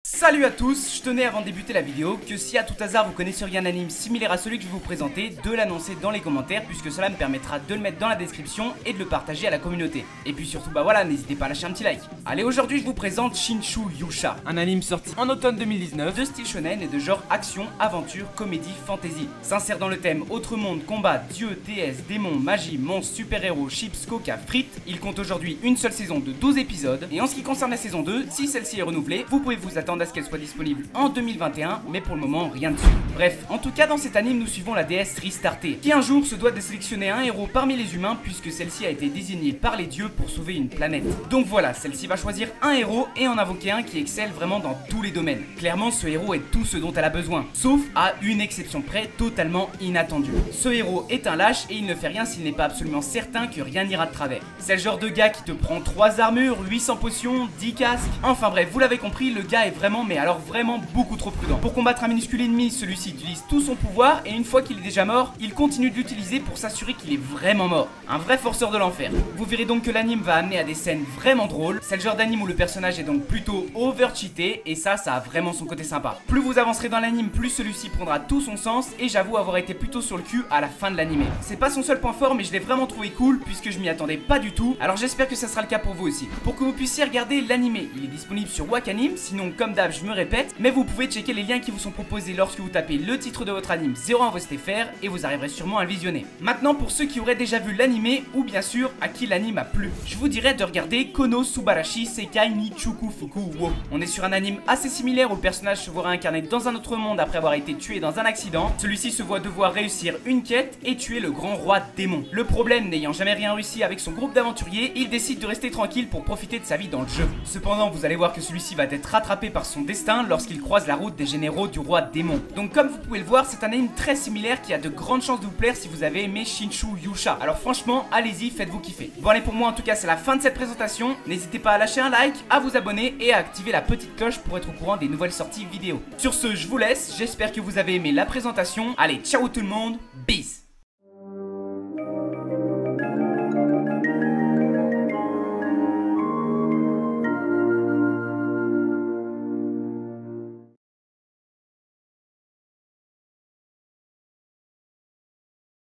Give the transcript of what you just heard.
Salut à tous, je tenais avant de débuter la vidéo que si à tout hasard vous connaisseriez un anime similaire à celui que je vais vous présenter, de l'annoncer dans les commentaires puisque cela me permettra de le mettre dans la description et de le partager à la communauté. Et puis surtout bah voilà, n'hésitez pas à lâcher un petit like. Allez, aujourd'hui je vous présente Shinshu Yusha, un anime sorti en automne 2019 de style shonen et de genre action, aventure, comédie, fantasy. S'insère dans le thème autre monde, combat, dieu, déesse, démon, magie, monstre, super-héros, chips, coca, frites. Il compte aujourd'hui une seule saison de 12 épisodes et en ce qui concerne la saison 2, si celle-ci est renouvelée, vous pouvez vous attendre à ce qu'elle soit disponible en 2021, mais pour le moment rien dessus. Bref, en tout cas dans cet anime nous suivons la déesse Ristarté, qui un jour se doit de sélectionner un héros parmi les humains puisque celle-ci a été désignée par les dieux pour sauver une planète. Donc voilà, celle-ci va choisir un héros et en invoquer un qui excelle vraiment dans tous les domaines. Clairement ce héros est tout ce dont elle a besoin, sauf à une exception près totalement inattendue. Ce héros est un lâche et il ne fait rien s'il n'est pas absolument certain que rien n'ira de travers. C'est le genre de gars qui te prend 3 armures, 800 potions, 10 casques, enfin bref, vous l'avez compris, le gars est vraiment alors vraiment beaucoup trop prudent. Pour combattre un minuscule ennemi, celui-ci utilise tout son pouvoir et une fois qu'il est déjà mort, il continue de l'utiliser pour s'assurer qu'il est vraiment mort. Un vrai forceur de l'enfer. Vous verrez donc que l'anime va amener à des scènes vraiment drôles. C'est le genre d'anime où le personnage est donc plutôt over-cheaté et ça a vraiment son côté sympa. Plus vous avancerez dans l'anime, plus celui-ci prendra tout son sens et j'avoue avoir été plutôt sur le cul à la fin de l'anime. C'est pas son seul point fort mais je l'ai vraiment trouvé cool puisque je m'y attendais pas du tout. Alors j'espère que ça sera le cas pour vous aussi. Pour que vous puissiez regarder l'anime, il est disponible sur Wakanim, sinon comme d'hab je me répète, mais vous pouvez checker les liens qui vous sont proposés lorsque vous tapez le titre de votre anime 01 VSTFR et vous arriverez sûrement à le visionner. Maintenant pour ceux qui auraient déjà vu l'anime ou bien sûr à qui l'anime a plu, je vous dirais de regarder Kono Subarashi Sekai ni Chuku Fuku wo. On est sur un anime assez similaire où le personnage se voit réincarné dans un autre monde après avoir été tué dans un accident. Celui-ci se voit devoir réussir une quête et tuer le grand roi démon. Le problème n'ayant jamais rien réussi avec son groupe d'aventuriers, il décide de rester tranquille pour profiter de sa vie dans le jeu. Cependant vous allez voir que celui-ci va être rattrapé par son destin lorsqu'il croise la route des généraux du roi démon. Donc comme vous pouvez le voir, c'est un anime très similaire qui a de grandes chances de vous plaire si vous avez aimé Shinshu Yusha. Alors franchement, allez-y, faites-vous kiffer. Bon allez, pour moi en tout cas c'est la fin de cette présentation. N'hésitez pas à lâcher un like, à vous abonner et à activer la petite cloche pour être au courant des nouvelles sorties vidéo. Sur ce, je vous laisse, j'espère que vous avez aimé la présentation. Allez, ciao tout le monde, bis.